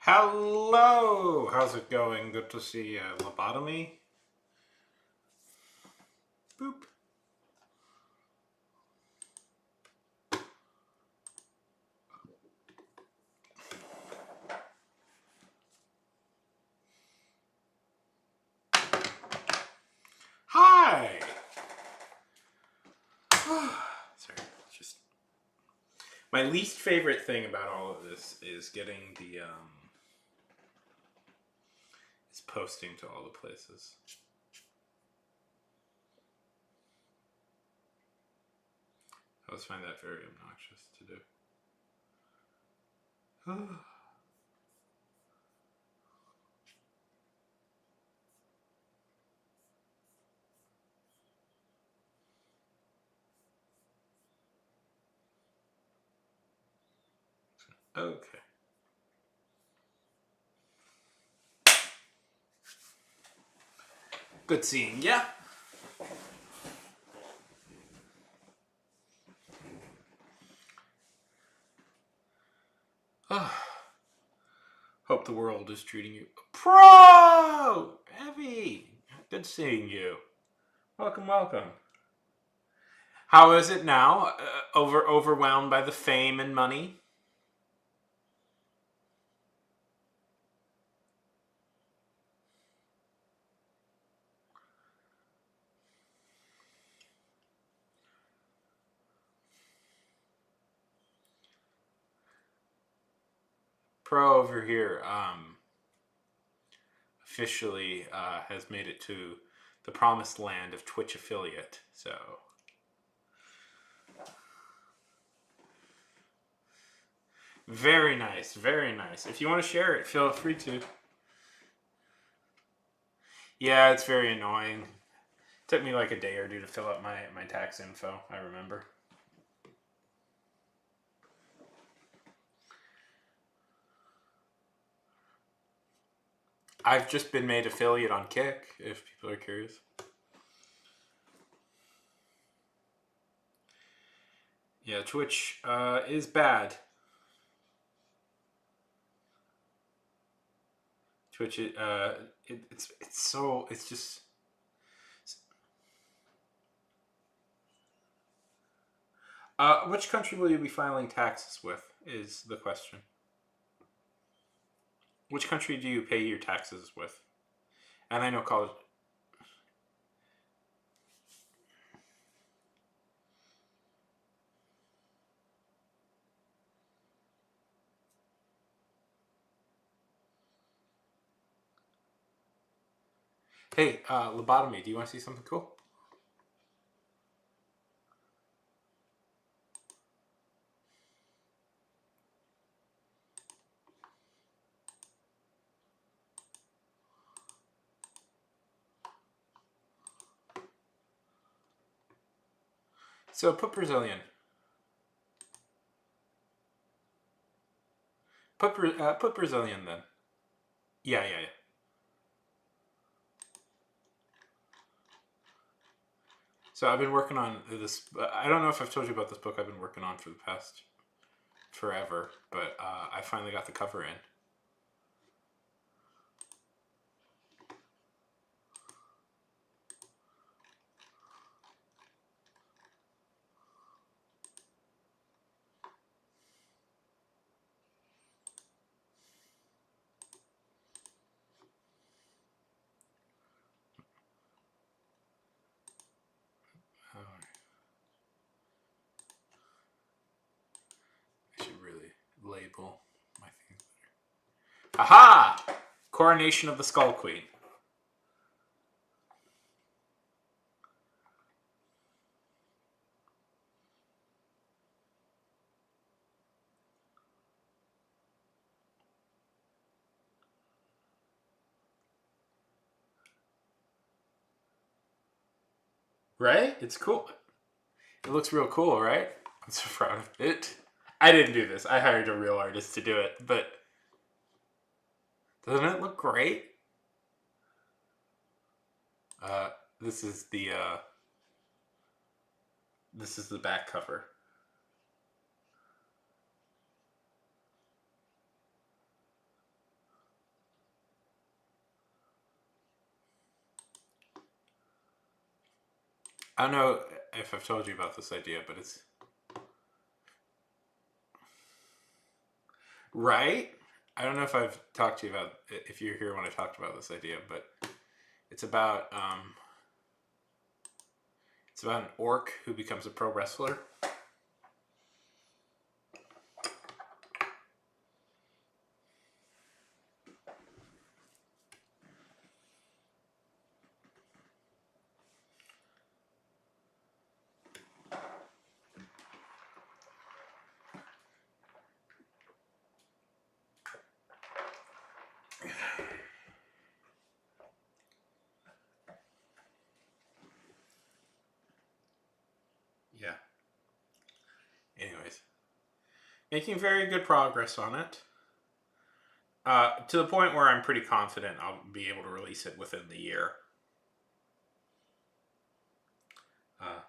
Hello! How's it going? Good to see you. Lobotomy? Boop. Hi! Sorry, just... My least favorite thing about all of this is getting is posting to all the places. I always find that very obnoxious to do. Okay. Good seeing ya. Hope the world is treating you. Pro! Evie! Good seeing you. Welcome, welcome. How is it now? Overwhelmed by the fame and money? Pro over here officially has made it to the promised land of Twitch affiliate. So very nice, very nice. If you want to share it, feel free to. Yeah, it's very annoying. It took me like a day or two to fill out my tax info, I remember. I've just been made affiliate on Kick, if people are curious. Yeah, Twitch is bad. Twitch, it's just. Which country will you be filing taxes with? Is the question. Which country do you pay your taxes with? And I know college. Hey, Lobotomy, do you want to see something cool? So put Brazilian. Put Brazilian then. Yeah. So I've been working on this. I don't know if I've told you about this book I've been working on for the past forever, but I finally got the cover in. I should really label my things better. Aha! Coronation of the Skull Queen. Right? It's cool. It looks real cool, right? I'm so proud of it. I didn't do this. I hired a real artist to do it, but doesn't it look great? This is the back cover. I don't know if I've told you about this idea, but it's right. I don't know if I've talked to you about if you're here when I talked about this idea, but it's about an orc who becomes a pro wrestler. Yeah. Anyways, making very good progress on it. To the point where I'm pretty confident I'll be able to release it within the year. Uh,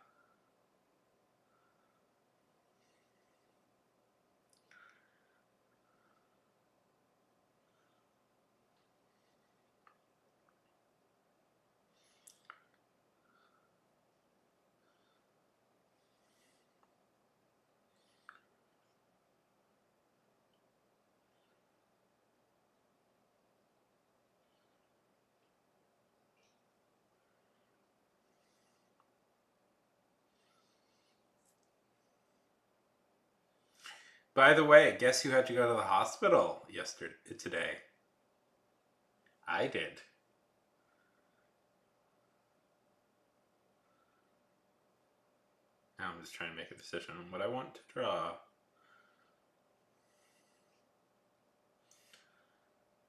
by the way, guess who had to go to the hospital today? I did. Now I'm just trying to make a decision on what I want to draw.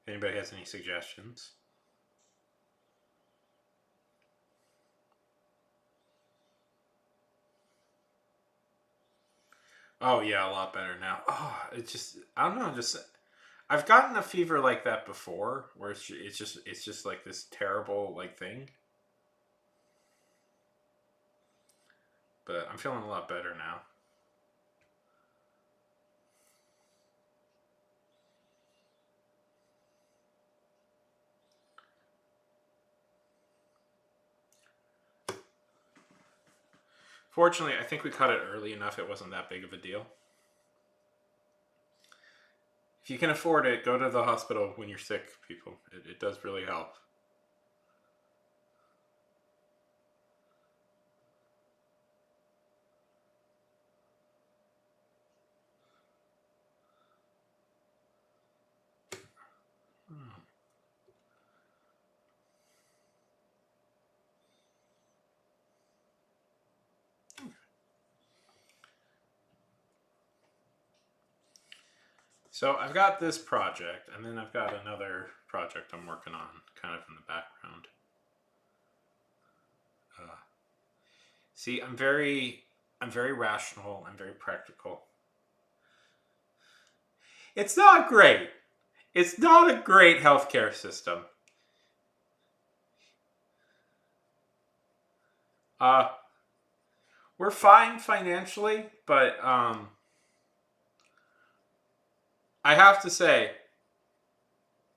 If anybody has any suggestions. Oh yeah, a lot better now. Oh, it's just I don't know. Just I've gotten a fever like that before, where it's just like this terrible like thing. But I'm feeling a lot better now. Fortunately, I think we cut it early enough. It wasn't that big of a deal. If you can afford it, go to the hospital when you're sick, people. It does really help. Hmm. So I've got this project, and then I've got another project I'm working on, kind of in the background. See, I'm very rational. I'm very practical. It's not great. It's not a great healthcare system. Uh, we're fine financially, but I have to say,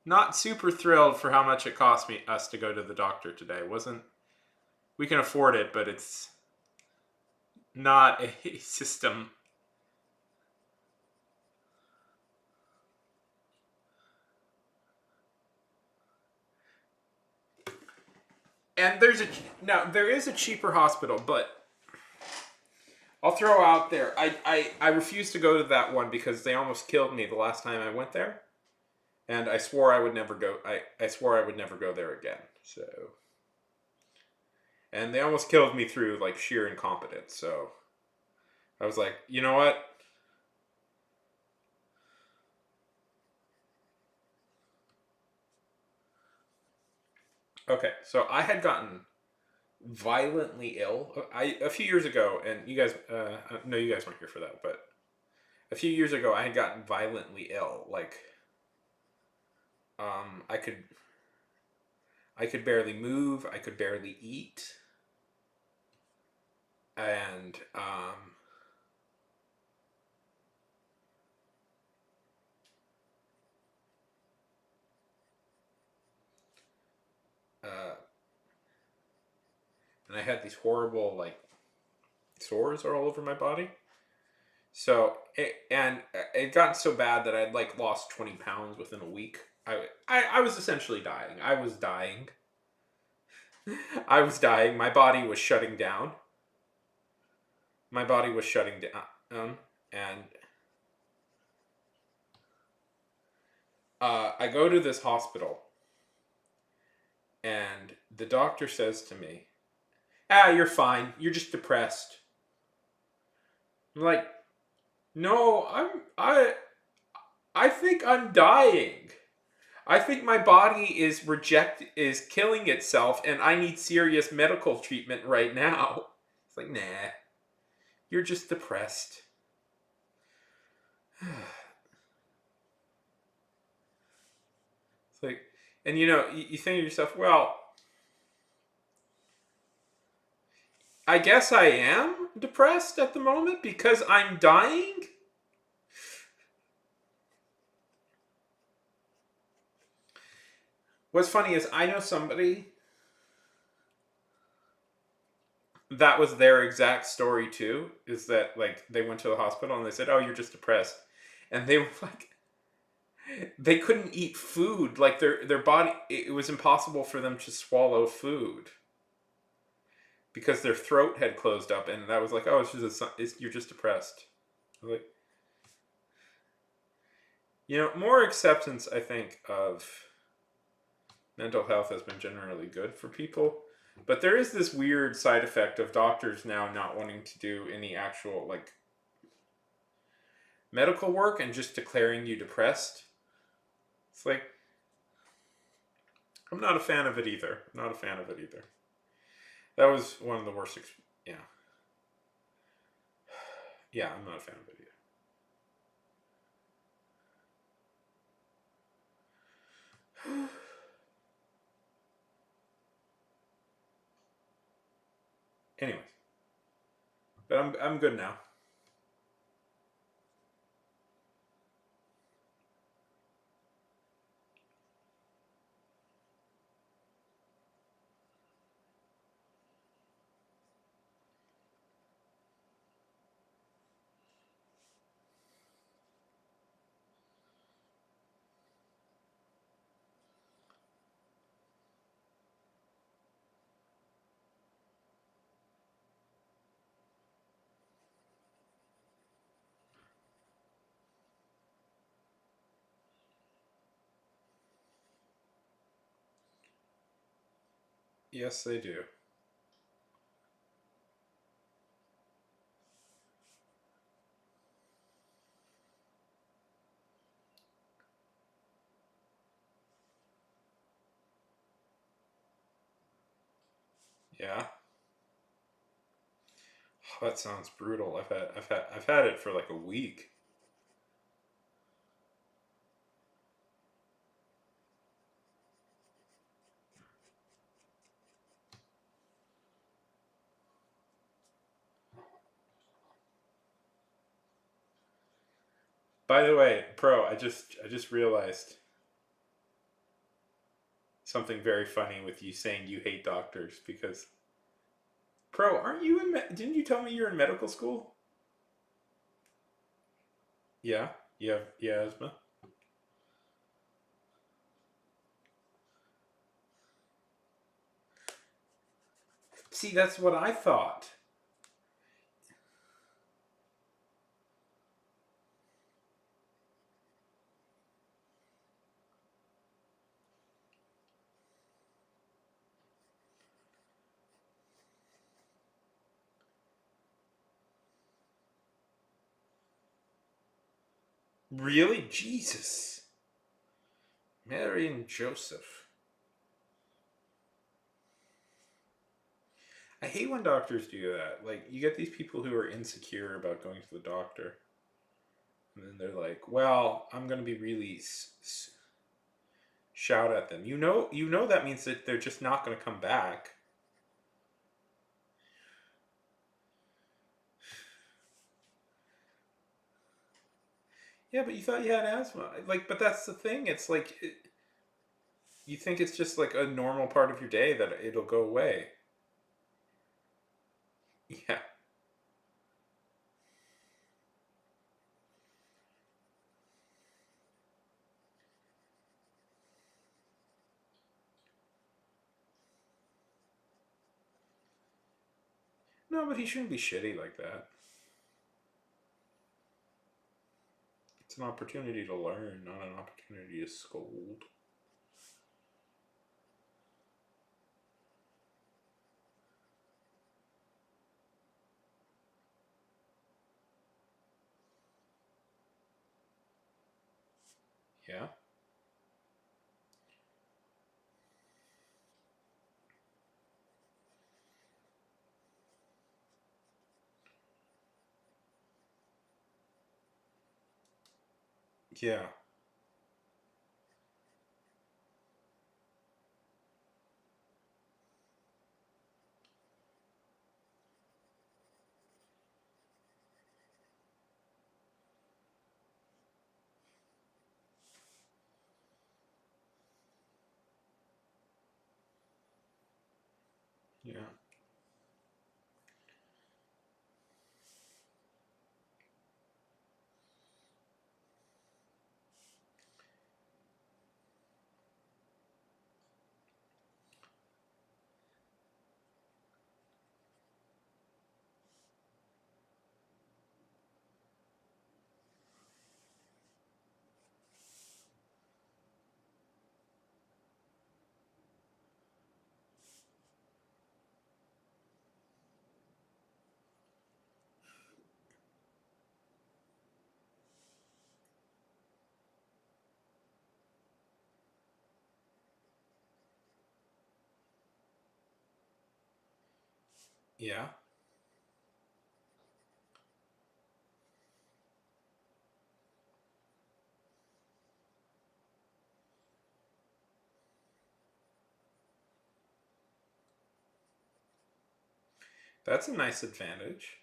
not super thrilled for how much it cost us to go to the doctor today. Wasn't We can afford it, but it's not a system. And there is a cheaper hospital, but I'll throw out there. I refuse to go to that one because they almost killed me the last time I went there, and I swore I would never go. I swore I would never go there again. So, and they almost killed me through like sheer incompetence. So I was like, you know what? Okay, so I had gotten violently ill. A few years ago, and you guys, no, you guys weren't here for that, but a few years ago, I had gotten violently ill. Like, um, I could, I could barely move. I could barely eat, and uh, and I had these horrible like sores all over my body. So it got so bad that I'd like lost 20 pounds within a week. I was essentially dying. I was dying. I was dying. My body was shutting down. My body was shutting down, and I go to this hospital, and the doctor says to me, you're fine. You're just depressed." I'm like, "No, I think I'm dying. I think my body is killing itself, and I need serious medical treatment right now." It's like, "Nah, you're just depressed." It's like, and you think to yourself, well, I guess I am depressed at the moment because I'm dying. What's funny is I know somebody that was their exact story too. Is that like they went to the hospital and they said, "Oh, you're just depressed," and they were like, they couldn't eat food. Like their body, it was impossible for them to swallow food because their throat had closed up, and that was like, "Oh, you're just depressed." Like, more acceptance, I think, of mental health has been generally good for people. But there is this weird side effect of doctors now not wanting to do any actual like medical work and just declaring you depressed. It's like, I'm not a fan of it either. Not a fan of it either. That was one of the worst. Yeah. Yeah, I'm not a fan of it either. Anyways, but I'm good now. Yes, they do. Yeah. Oh, that sounds brutal. I've had it for like a week. By the way, Pro, I just realized something very funny with you saying you hate doctors because Pro, aren't you didn't you tell me you're in medical school? Yeah. You have asthma. See, that's what I thought. Really? Jesus. Mary and Joseph. I hate when doctors do that. Like, you get these people who are insecure about going to the doctor. And then they're like, well, I'm going to be really shout at them. You know that means that they're just not going to come back. Yeah, but you thought you had asthma. Like, but that's the thing. It's like you think it's just like a normal part of your day that it'll go away. Yeah. No, but he shouldn't be shitty like that. It's an opportunity to learn, not an opportunity to scold. Yeah. Yeah. Yeah. Yeah. That's a nice advantage.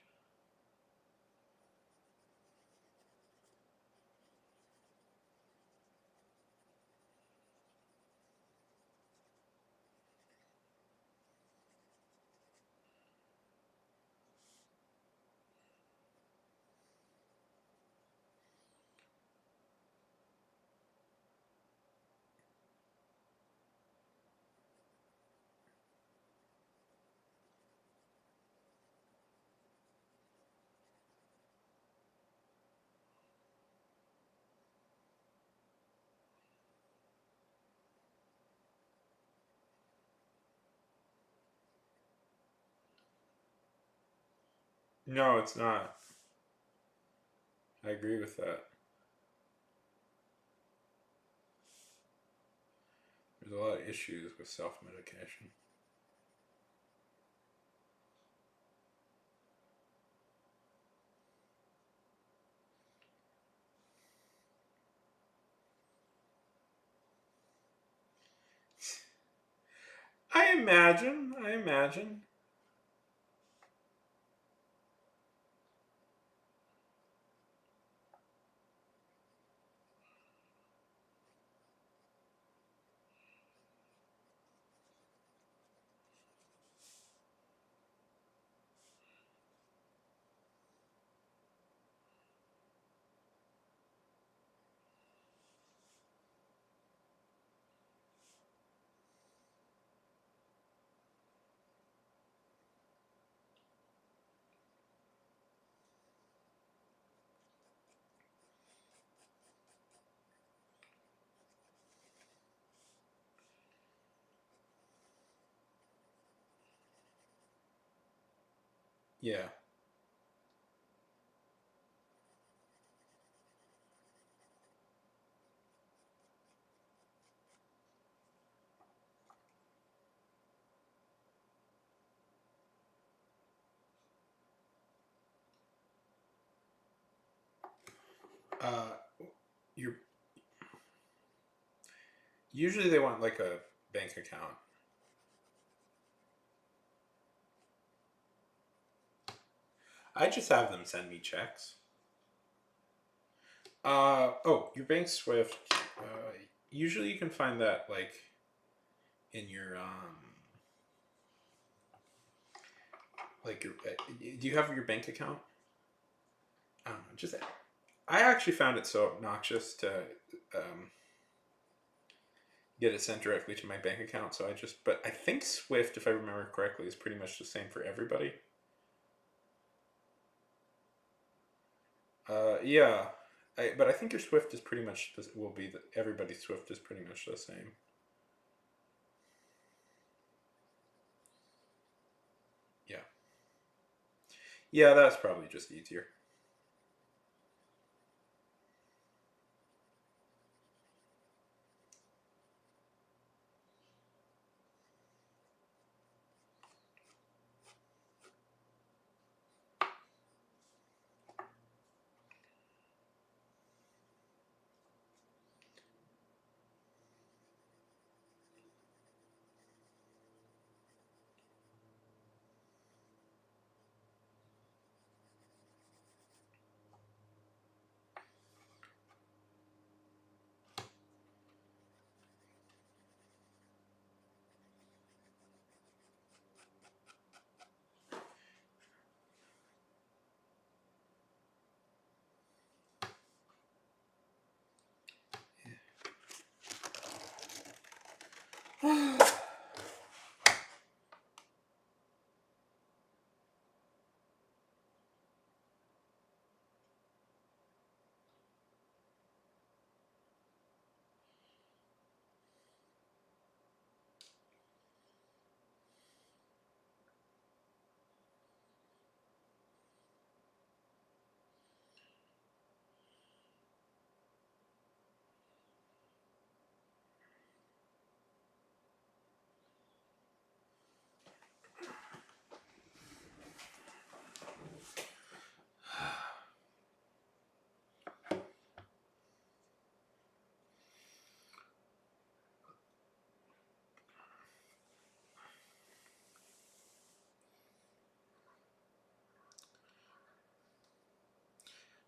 No, it's not. I agree with that. There's a lot of issues with self medication. I imagine. I imagine. Yeah. Uh, you're usually they want like a bank account. I just have them send me checks. Oh, your bank Swift. Usually you can find that like in your like your, do you have your bank account? I don't know. Just I actually found it so obnoxious to get it sent directly to my bank account. So but I think Swift, if I remember correctly, is pretty much the same for everybody. Yeah, but I think your Swift is pretty much everybody's Swift is pretty much the same. Yeah, yeah, that's probably just easier.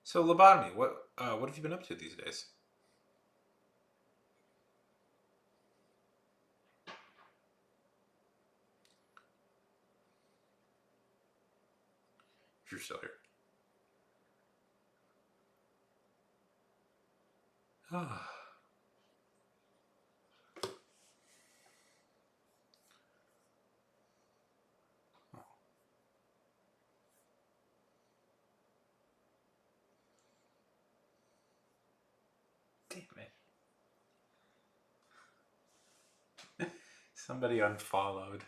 So lobotomy, what have you been up to these days? If you're still here. Ah. Damn it. Somebody unfollowed.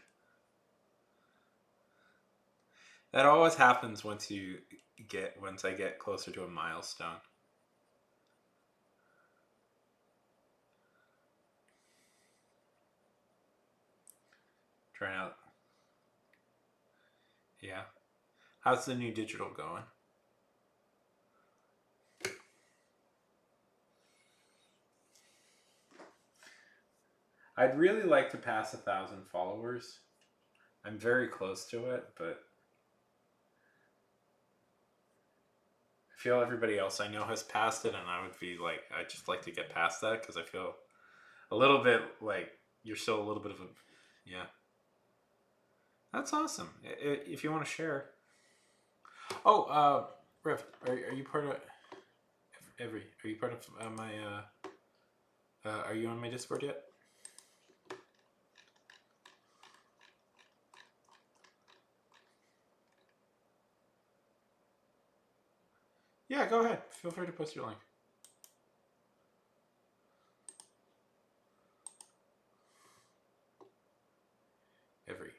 That always happens once I get closer to a milestone. Trying out. Yeah. How's the new digital going? I'd really like to pass 1,000 followers. I'm very close to it, but I feel everybody else I know has passed it, and I'd just like to get past that because I feel a little bit like you're still a little bit of a, yeah. That's awesome. If you want to share. Oh, Rev, are you part of every? Are you part of my? Are you on my Discord yet? Yeah, go ahead. Feel free to post your link. Every.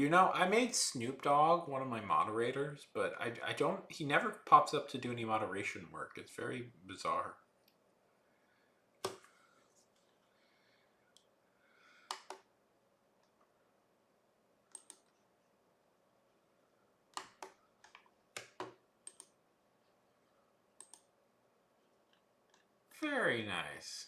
I made Snoop Dogg one of my moderators, but I don't. He never pops up to do any moderation work. It's very bizarre. Very nice.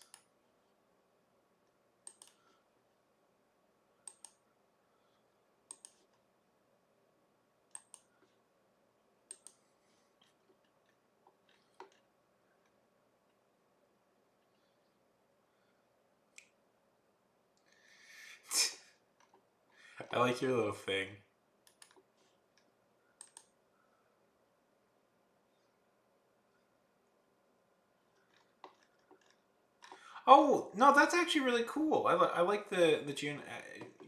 I like your little thing. Oh no, that's actually really cool. I like the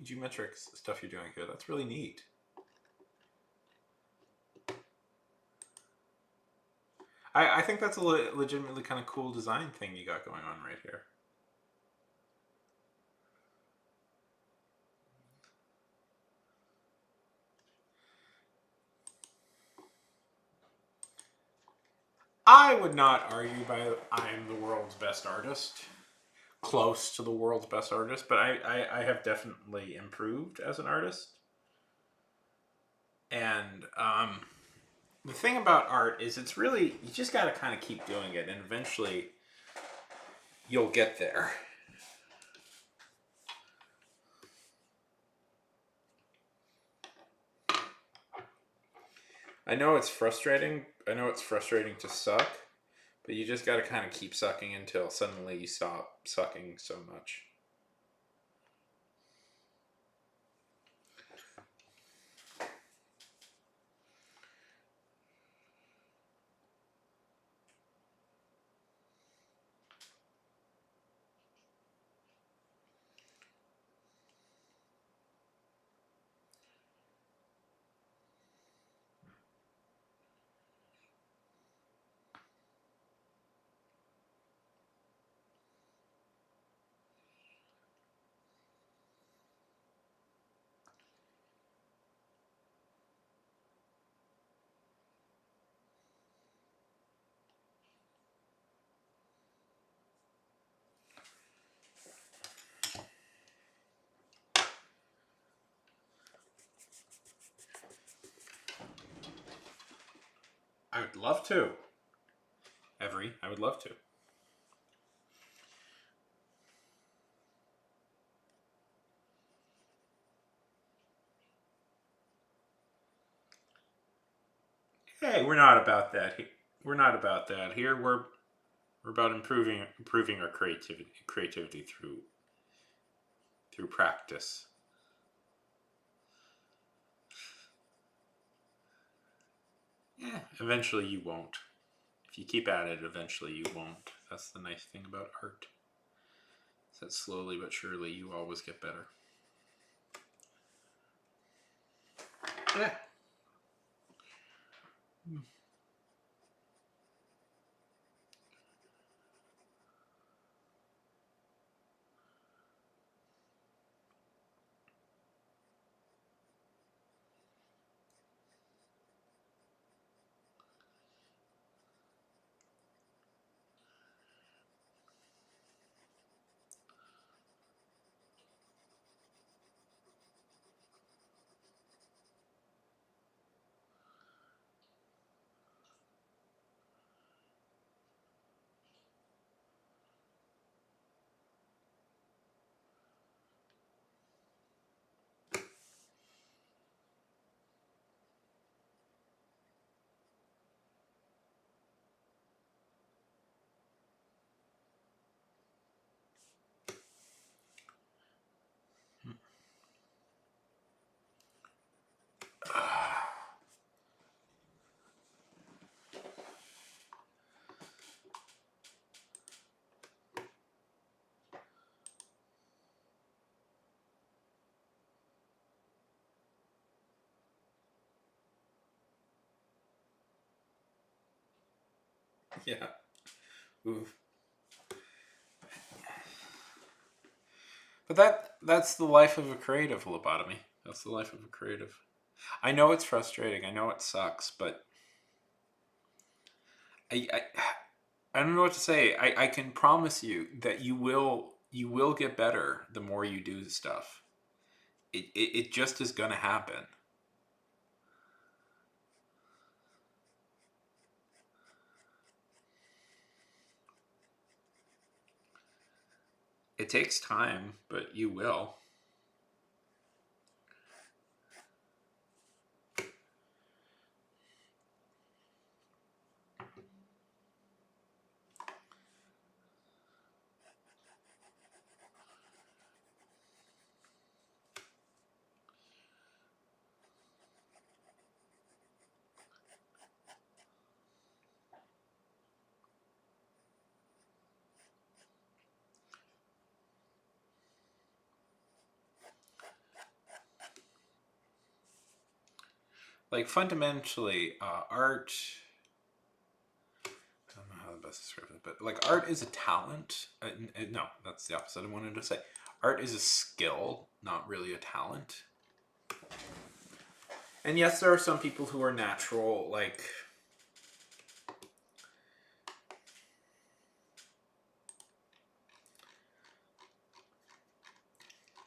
geometric stuff you're doing here. That's really neat. I think that's a legitimately kind of cool design thing you got going on right here. I would not argue by I'm the world's best artist, close to the world's best artist, but I have definitely improved as an artist. And the thing about art is it's really, you just got to kind of keep doing it, and eventually you'll get there. I know it's frustrating. I know it's frustrating to suck, but you just got to kind of keep sucking until suddenly you stop sucking so much. I would love to. I would love to. Hey, we're not about that. We're not about that here. We're about improving our creativity through practice. Yeah, eventually you won't. If you keep at it, eventually you won't. That's the nice thing about art. Is that slowly but surely you always get better. Yeah. Yeah. Oof. But that's the life of a creative, lobotomy. That's the life of a creative. I know it's frustrating. I know it sucks, but I I don't know what to say. I can promise you that you will get better the more you do stuff. It just is gonna happen. It takes time, but you will. Like fundamentally, art. I don't know how to best describe it, but like art is a talent. No, that's the opposite I wanted to say. Art is a skill, not really a talent. And yes, there are some people who are natural, like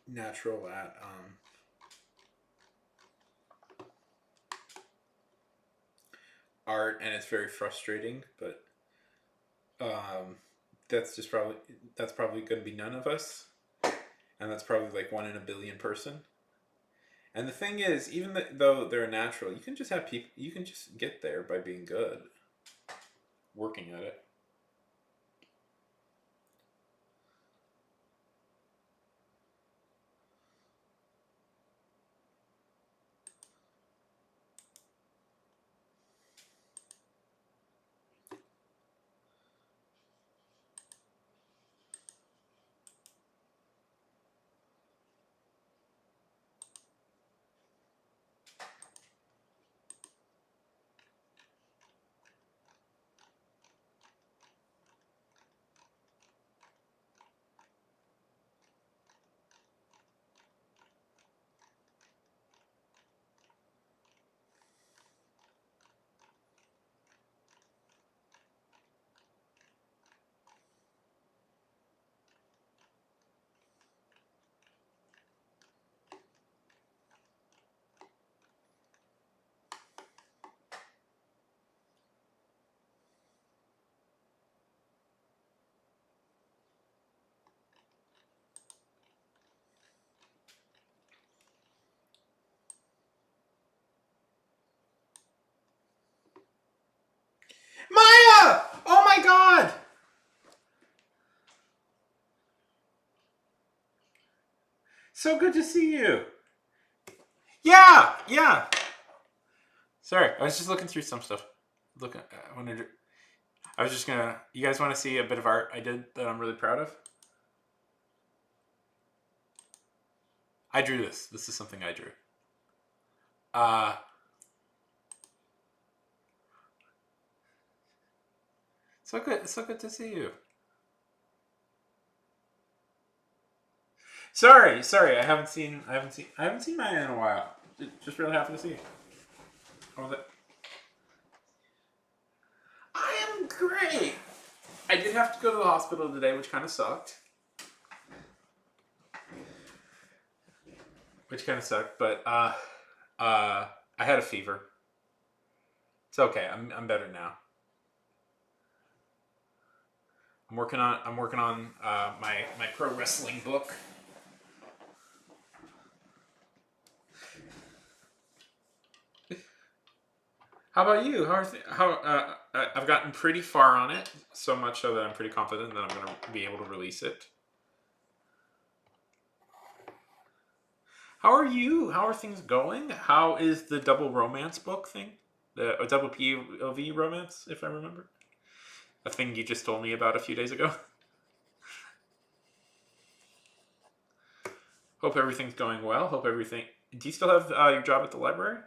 natural at art, and it's very frustrating. But um, that's probably going to be none of us, and that's probably like 1 in a billion person. And the thing is, even though they're natural, you can just have people. You can just get there by being good, working at it. Maya! Oh my god! So good to see you. Yeah, yeah. Sorry, I was just looking through some stuff. I wanted. I was just gonna. You guys want to see a bit of art I did that I'm really proud of? I drew this. This is something I drew. Uh, so good. So good to see you. Sorry. I haven't seen. I haven't seen Maya in a while. Just really happy to see you. How was it? I am great. I did have to go to the hospital today, which kind of sucked. But I had a fever. It's okay. I'm better now. I'm working on my pro wrestling book. How about you? I've gotten pretty far on it, so much so that I'm pretty confident that I'm going to be able to release it. How are you? How are things going? How is the double romance book thing? The double POV romance, if I remember. A thing you just told me about a few days ago. Hope everything's going well. Hope everything. Do you still have your job at the library?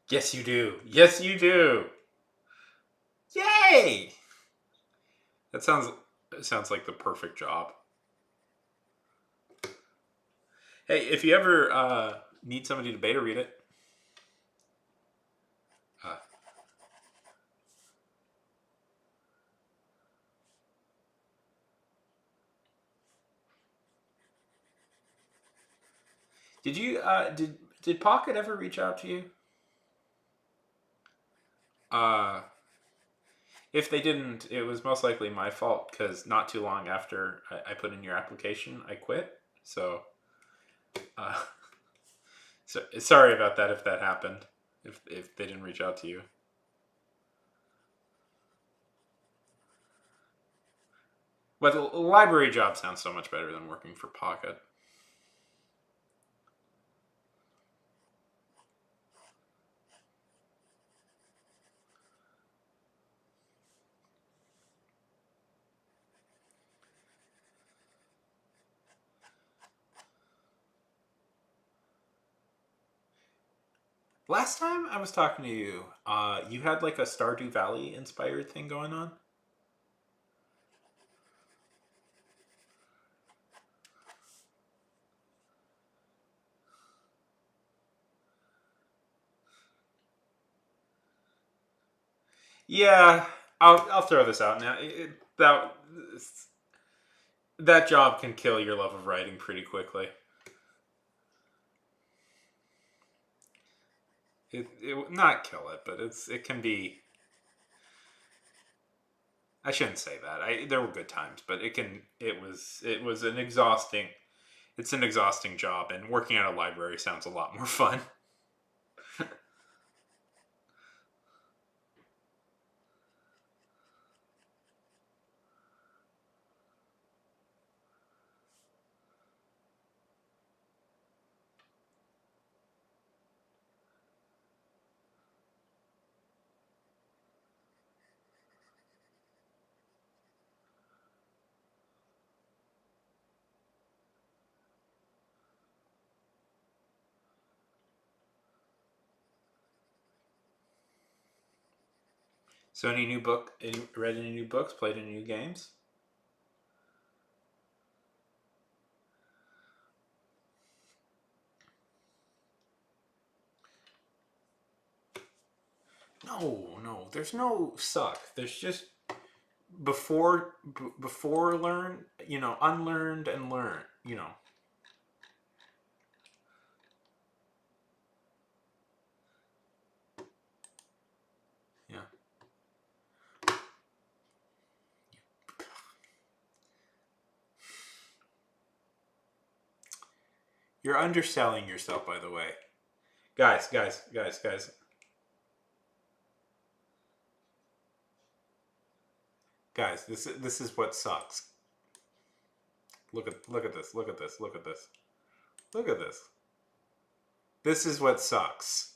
Yes, you do. Yes, you do. Yay! That sounds like the perfect job. Hey, if you ever need somebody to beta read it, uh, Did you did Pocket ever reach out to you? Uh, if they didn't, it was most likely my fault because not too long after I put in your application, I quit. So, uh, so sorry about that if that happened. If they didn't reach out to you. But the library job sounds so much better than working for Pocket. Last time I was talking to you, you had like a Stardew Valley inspired thing going on. Yeah, I'll throw this out now. That job can kill your love of writing pretty quickly. It not kill it, but it can be. I shouldn't say that. There were good times, but it was an exhausting. It's an exhausting job, and working at a library sounds a lot more fun. So, any new book? Read any new books? Played any new games? No, no. There's no suck. There's just before learn. Unlearned and learn. Yeah. You're underselling yourself, by the way. Guys. Guys, this is what sucks. Look at this. Look at this. Look at this. Look at this. This is what sucks.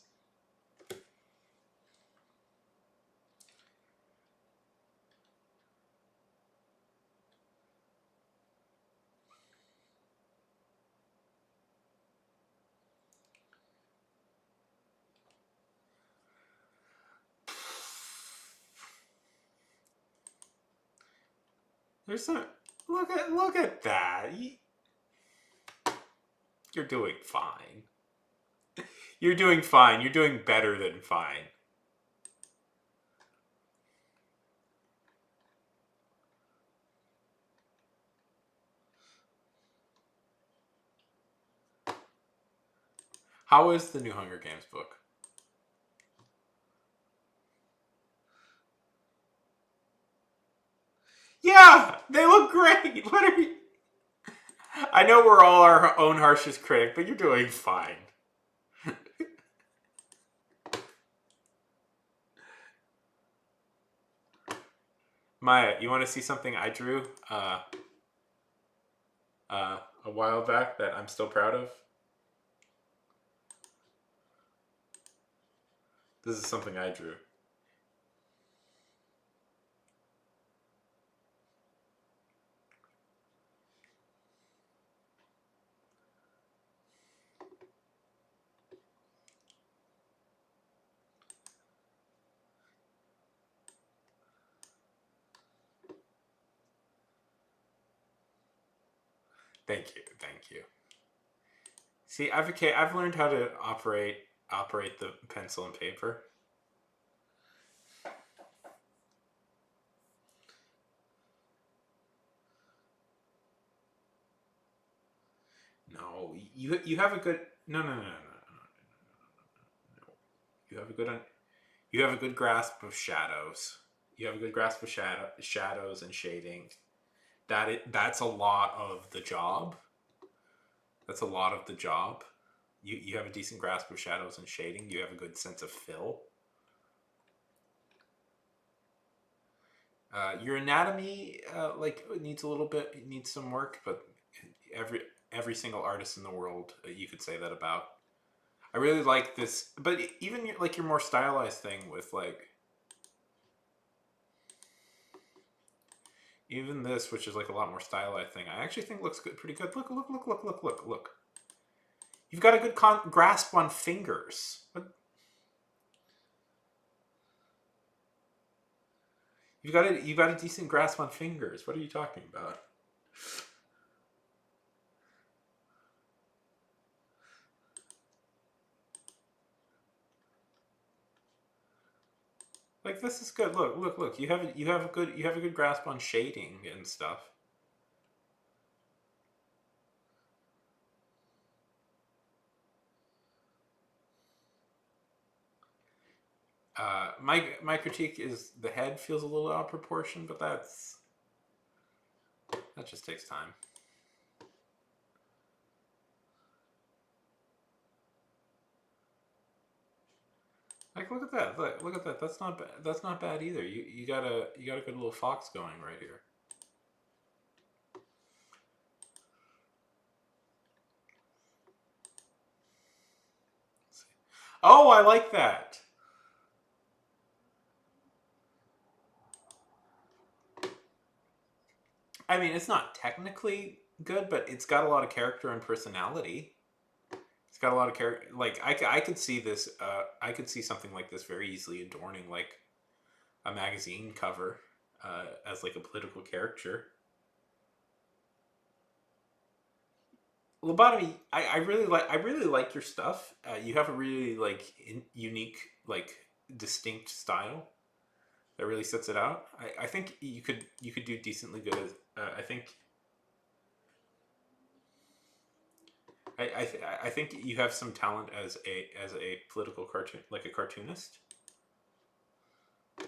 There's some look at that. You're doing fine. You're doing fine. You're doing better than fine. How is the new Hunger Games book? Yeah, they look great. What are you? I know we're all our own harshest critic, but you're doing fine. Maya, you want to see something I drew a while back that I'm still proud of? This is something I drew. Thank you, thank you. See, I've learned how to operate the pencil and paper. No, you have a good No, no, no, no, no, no. You have a good you have a good grasp of shadows. You have a good grasp of shadows and shading. That's a lot of the job. That's a lot of the job. You have a decent grasp of shadows and shading. You have a good sense of fill. Your anatomy, like, needs a little bit, it needs some work, but every every single artist in the world, you could say that about. I really like this, but even like your more stylized thing with like even this, which is like a lot more stylized thing, I actually think looks good, pretty good. Look, look, look, look, look, look, look. You've got a good grasp on fingers. You've got a decent grasp on fingers. What are you talking about? Like, this is good. Look, look, look. You have a good grasp on shading and stuff. My critique is the head feels a little out of proportion, but that just takes time. Like, look at that. Look at that. That's not bad. That's not bad either. You got a good little fox going right here. Oh, I like that. I mean, it's not technically good, but it's got a lot of character and personality. It's got a lot of character. Like, I could see this. I could see something like this very easily adorning like a magazine cover, as like a political caricature. Lobotomy, I really like your stuff. You have a really like unique, like, distinct style that really sets it out. I think you could do decently good as. I think you have some talent as a political cartoon, like a cartoonist. I'm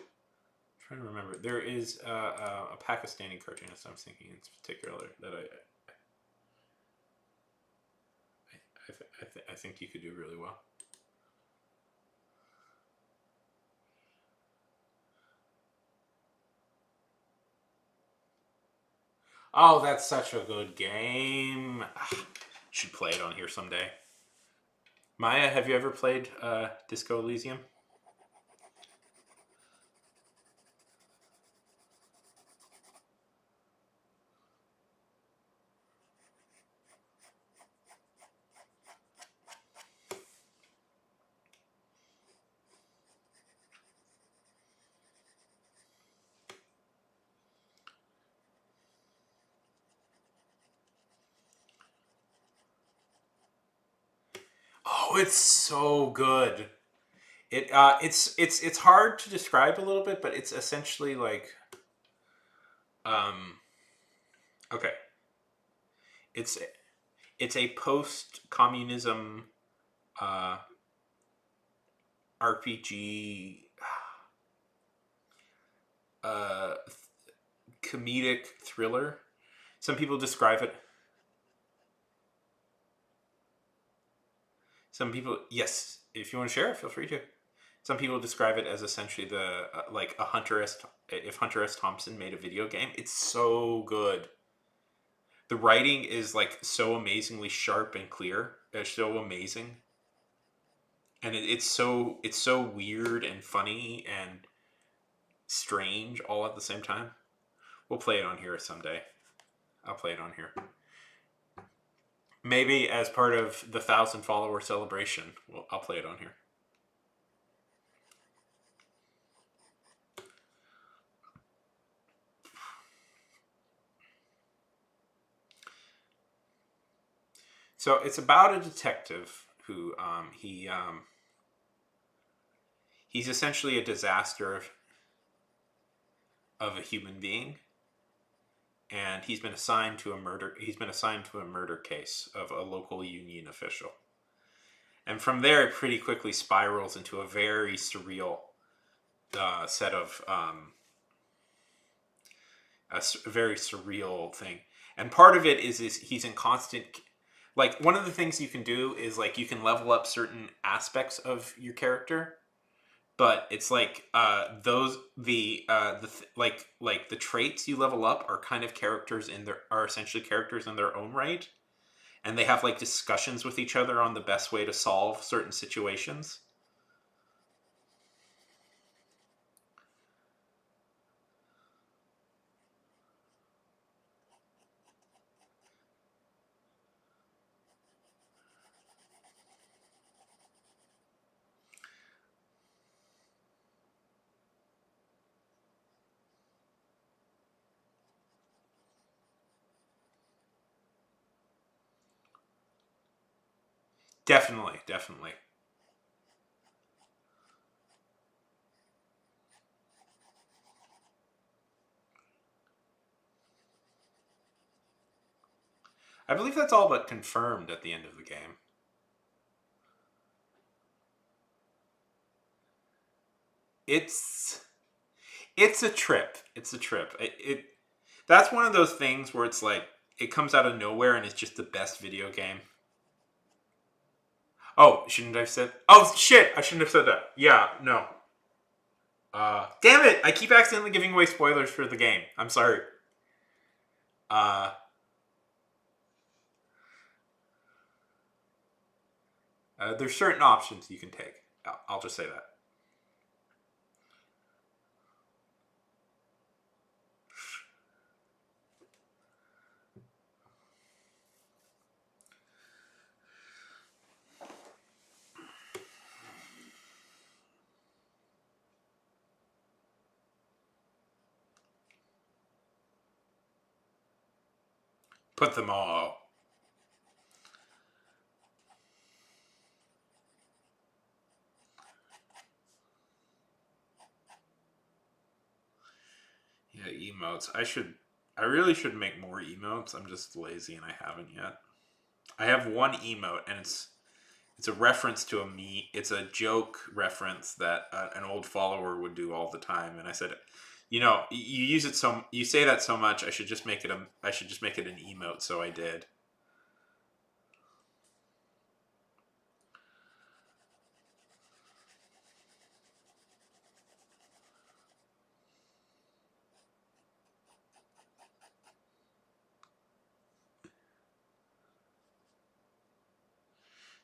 trying to remember, there is a Pakistani cartoonist I'm thinking in particular that I think you could do really well. Oh, that's such a good game. Should play it on here someday. Maya, have you ever played Disco Elysium? Oh, it's so good. It's hard to describe a little bit, but it's essentially like, um okay, it's it's a post communism uh RPG, uh comedic thriller. Some people describe it. Some people, yes, if you want to share, feel free to. Some people describe it as essentially the like a Hunter S. If Hunter S. Thompson made a video game, it's so good. The writing is like so amazingly sharp and clear. It's so amazing, and it's so weird and funny and strange all at the same time. We'll play it on here someday. I'll play it on here. Maybe as part of the 1,000 follower celebration. Well, I'll play it on here. So it's about a detective who he's essentially a disaster of a human being, and he's been assigned to a murder case of a local union official. And from there, it pretty quickly spirals into a very surreal set of a very surreal thing. And part of it is he's in constant, like, one of the things you can do is, like, you can level up certain aspects of your character, but it's like like the traits you level up are kind of essentially characters in their own right, and they have like discussions with each other on the best way to solve certain situations. Definitely, definitely. I believe that's all but confirmed at the end of the game. It's it's a trip. It's a trip. That's one of those things where it's like it comes out of nowhere and it's just the best video game. Oh, shouldn't I have said? Oh shit! I shouldn't have said that. Yeah, no. Damn it! I keep accidentally giving away spoilers for the game. I'm sorry. Uh, there's certain options you can take. I'll just say that. Put them all. Yeah, emotes. I really should make more emotes. I'm just lazy and I haven't yet. I have one emote and it's a reference to a me. It's a joke reference that an old follower would do all the time. And I said, you use it you say that so much. I should just make it an emote. So I did.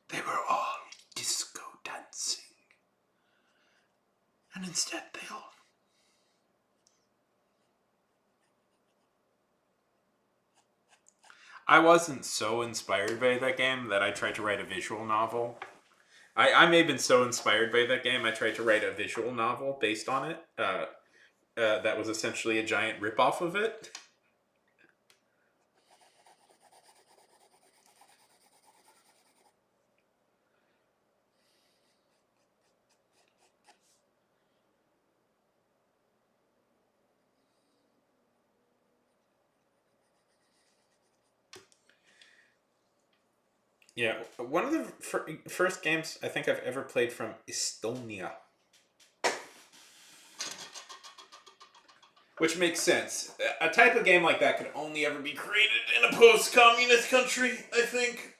They were all disco dancing. And instead they all... I wasn't so inspired by that game that I tried to write a visual novel. I may have been so inspired by that game, I tried to write a visual novel based on it. That was essentially a giant ripoff of it. Yeah, one of the first games I think I've ever played from Estonia. Which makes sense. A type of game like that could only ever be created in a post-communist country, I think.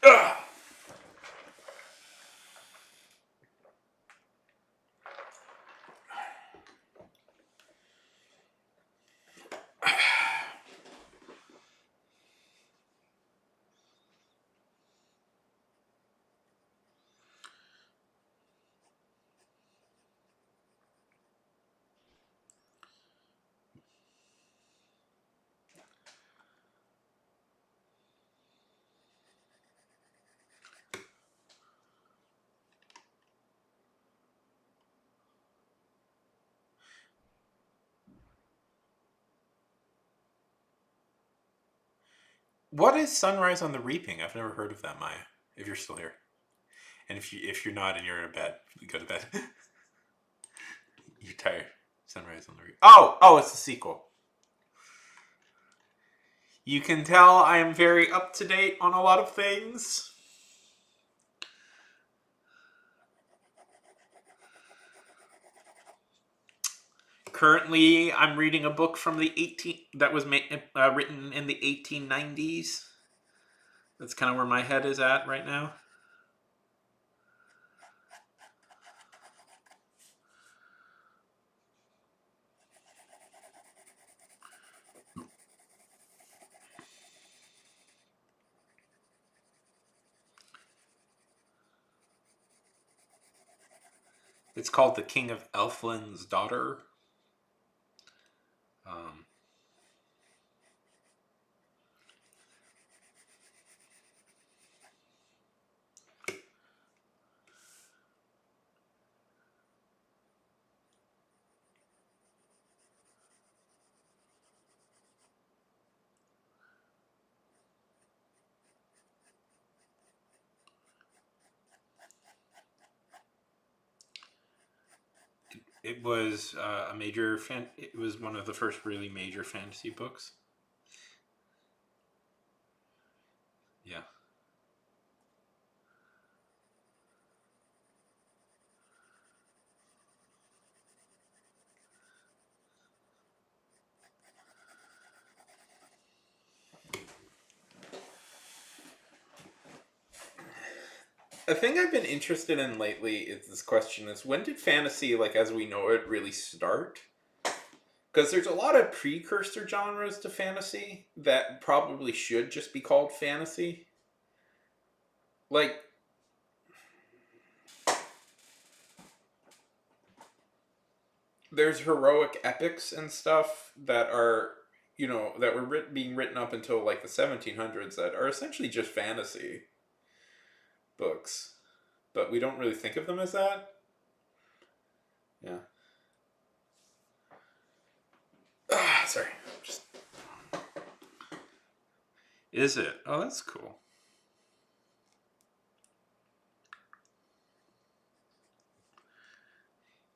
Ugh. What is Sunrise on the Reaping? I've never heard of that, Maya. If you're still here, and if you're not and you're in bed, you go to bed. You're tired. Sunrise on the Reaping. Oh, it's the sequel. You can tell I am very up to date on a lot of things. Currently, I'm reading a book from the written in the 1890s. That's kind of where my head is at right now. It's called The King of Elfland's Daughter. Um, it was It was one of the first really major fantasy books. Yeah. A thing I've been interested in lately is this question: is when did fantasy, like as we know it, really start? Because there's a lot of precursor genres to fantasy that probably should just be called fantasy. Like, there's heroic epics and stuff that are, that were being written up until like the 1700s that are essentially just fantasy books. But we don't really think of them as that. Yeah. Sorry. Just... Is it? Oh, that's cool.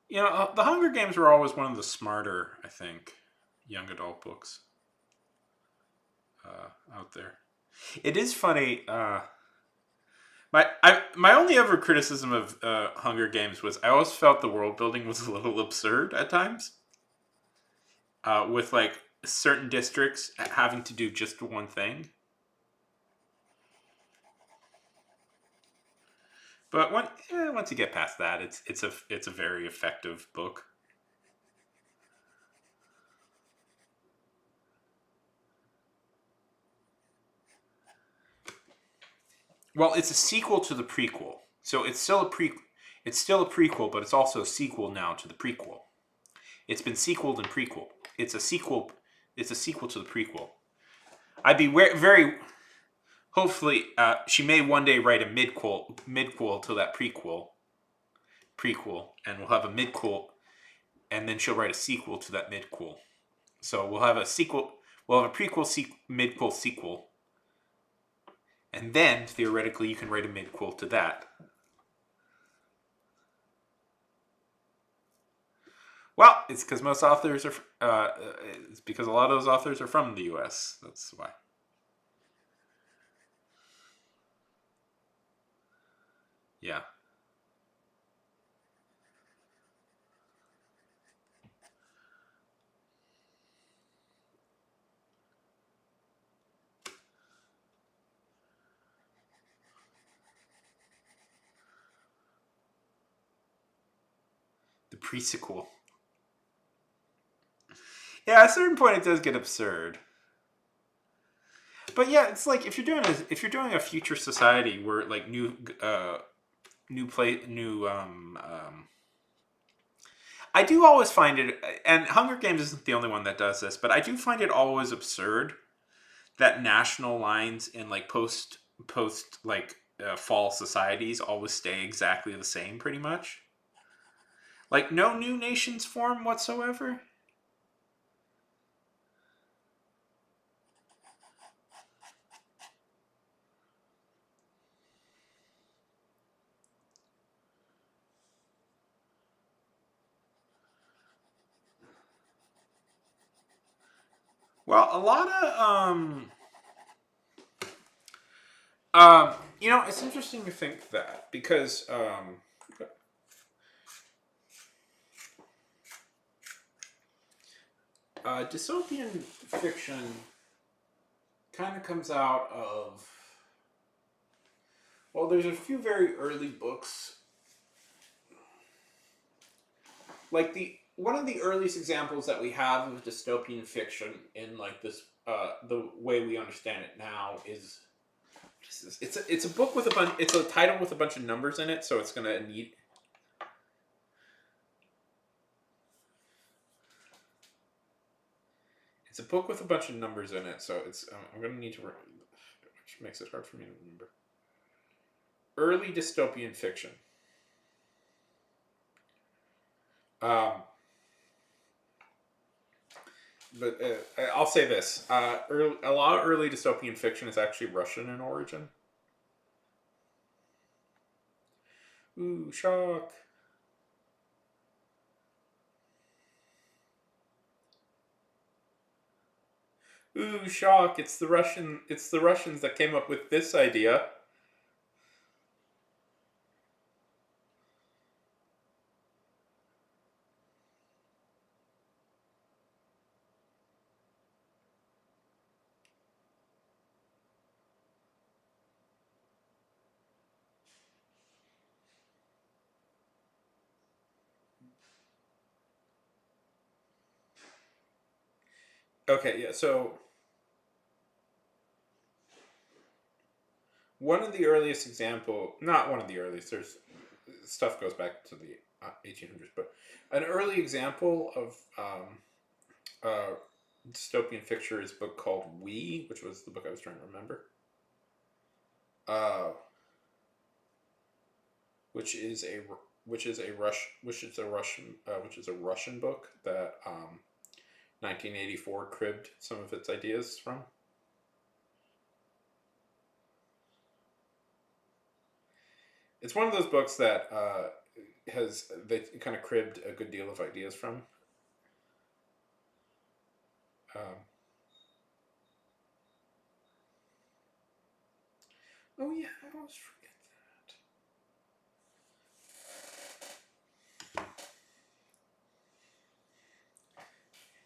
The Hunger Games were always one of the smarter, I think, young adult books out there. It is funny. My only ever criticism of Hunger Games was I always felt the world building was a little absurd at times. With like certain districts having to do just one thing. But once you get past that, it's a very effective book. Well, it's a sequel to the prequel, so it's still a pre. It's still a prequel, but it's also a sequel now to the prequel. It's been sequeled and prequel. It's a sequel. It's a sequel to the prequel. I'd be very. Hopefully, she may one day write a midquel to that prequel, and we'll have a midquel, and then she'll write a sequel to that midquel. So we'll have a sequel. We'll have a prequel, midquel, sequel, and then theoretically you can write a midquel to that. Well, it's because most authors are. It's because a lot of those authors are from the U.S. That's why. Yeah. The pre-sequel. Yeah, at a certain point it does get absurd. But yeah, it's like if you're doing a future society where like new I do always find it, and Hunger Games isn't the only one that does this, but I do find it always absurd that national lines in like post like fall societies always stay exactly the same, pretty much. Like no new nations form whatsoever. Well, a lot of It's interesting to think that because dystopian fiction kind of comes out of, well, there's a few very early books, like one of the earliest examples that we have of dystopian fiction in like this the way we understand it now is, what is this? It's a book with a bunch. It's a title with a bunch of numbers in it, so it's gonna need. It's a book with a bunch of numbers in it, so it's I'm gonna need to. Which makes it hard for me to remember. Early dystopian fiction. But I'll say this: a lot of early dystopian fiction is actually Russian in origin. Ooh, shock! Ooh, shock! It's the Russian. It's the Russians that came up with this idea. Okay, yeah. So one of the earliest example, not one of the earliest. There's stuff goes back to the 1800s, but an early example of uh, dystopian fiction is a book called We, which was the book I was trying to remember. Uh, which is a Russian book that 1984 cribbed some of its ideas from. It's one of those books that they kind of cribbed a good deal of ideas from. Oh yeah, I always forget that.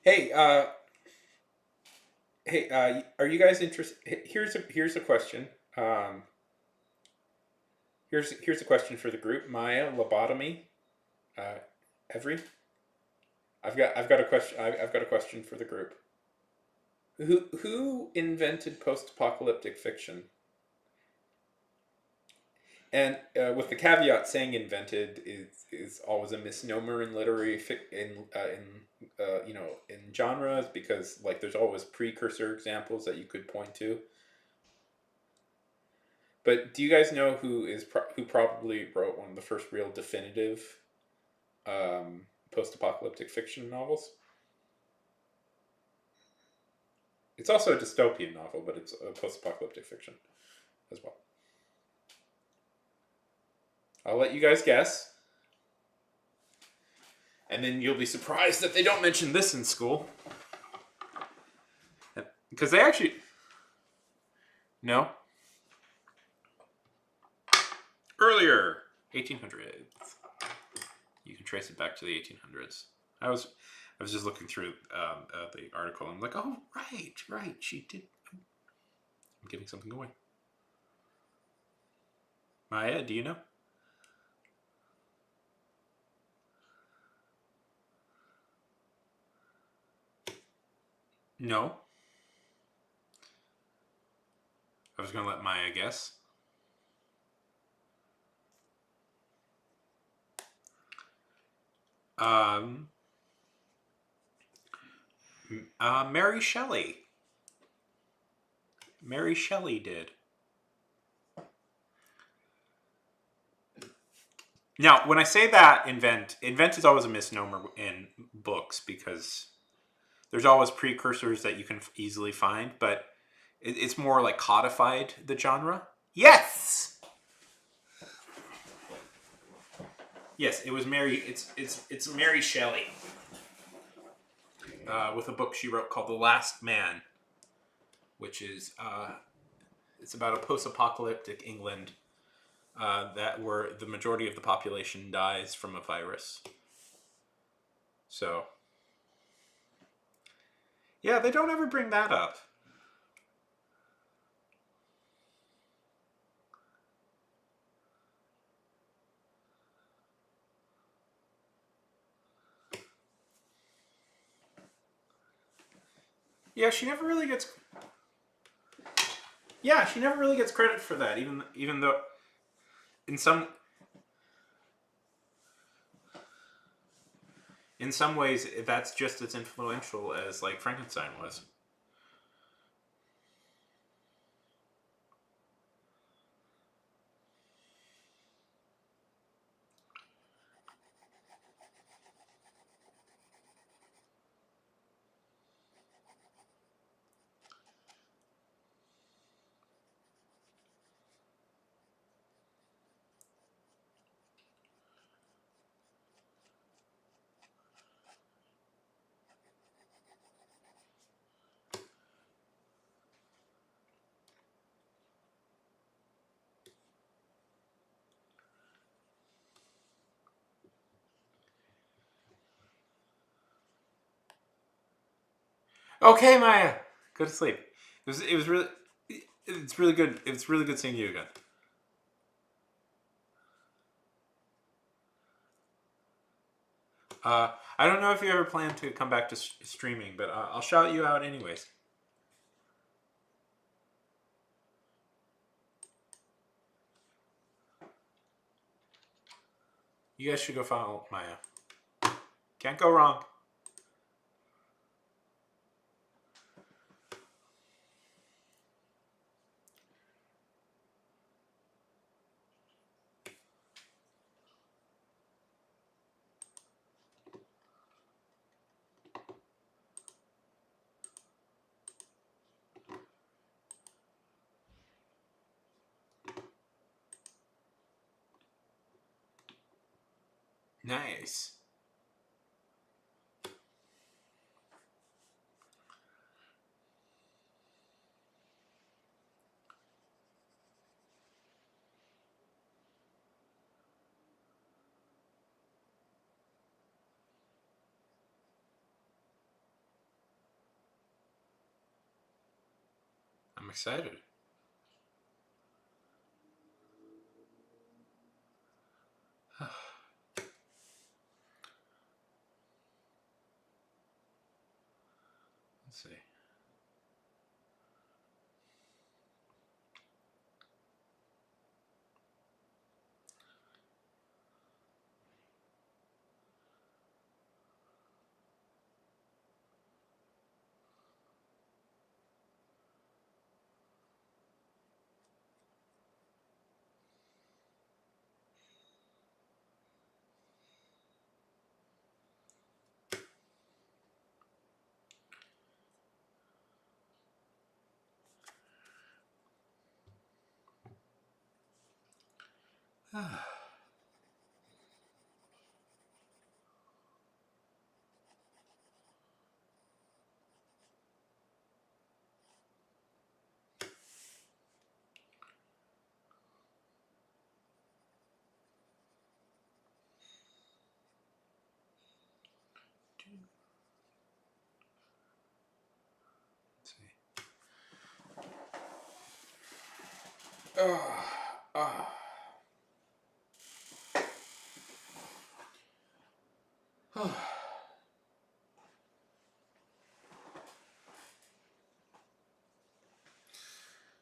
Hey, are you guys interested? Here's a question. Here's a question for the group. Maya, lobotomy, Every. I've got a question. I've got a question for the group. Who invented post-apocalyptic fiction? And with the caveat, saying invented is always a misnomer in literary in genres, because like there's always precursor examples that you could point to. But do you guys know who probably wrote one of the first real definitive post-apocalyptic fiction novels? It's also a dystopian novel, but it's a post-apocalyptic fiction as well. I'll let you guys guess. And then you'll be surprised that they don't mention this in school. Because they actually... No? Earlier. 1800s. You can trace it back to the 1800s. I was just looking through the article. And I'm like, oh, right. She did. I'm giving something away. Maya, do you know? No. I was going to let Maya guess. Mary Shelley. Mary Shelley did. Now, when I say that invent is always a misnomer in books, because there's always precursors that you can easily find, but it's more like codified the genre. Yes. Yes, it was Mary. It's Mary Shelley with a book she wrote called The Last Man, which is it's about a post-apocalyptic England that where the majority of the population dies from a virus. So, yeah, they don't ever bring that up. Yeah, she never really gets. Yeah, she never really gets credit for that, even though in some ways that's just as influential as like Frankenstein was. Okay, Maya, go to sleep. It was really it's really good. It's really good seeing you again. I don't know if you ever plan to come back to streaming, but I'll shout you out anyways. You guys should go follow Maya. Can't go wrong. Nice. I'm excited. Let's see. Let's see. Oh, oh.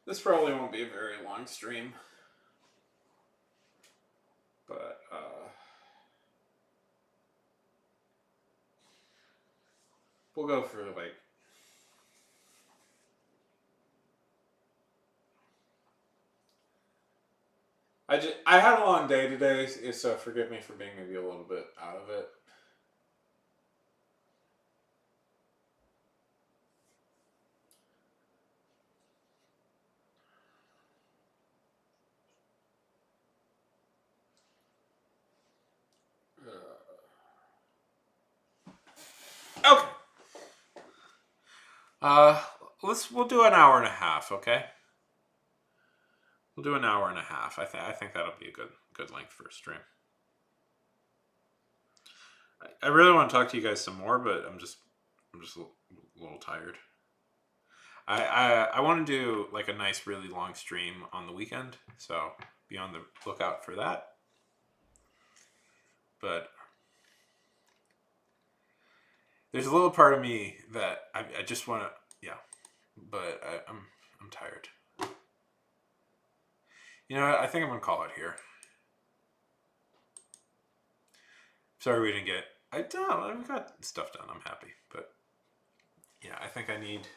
This probably won't be a very long stream, but we'll go for like. I had a long day today, so forgive me for being maybe a little bit out of it. Okay. Uh, we'll do an hour and a half, okay? We'll do an hour and a half. I think that'll be a good length for a stream. I really want to talk to you guys some more, but I'm just a little tired. I want to do like a nice, really long stream on the weekend, so be on the lookout for that. But there's a little part of me that I just want to, yeah. But I'm tired. You know what? I think I'm gonna call it here. Sorry we didn't get. I got stuff done. I'm happy, but yeah, I think I need.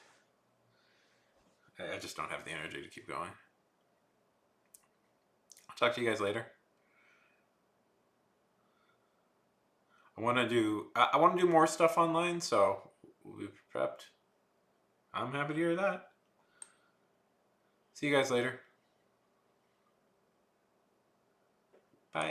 I just don't have the energy to keep going. I'll talk to you guys later. I want to do more stuff online, so we'll be prepped. I'm happy to hear that. See you guys later. Bye.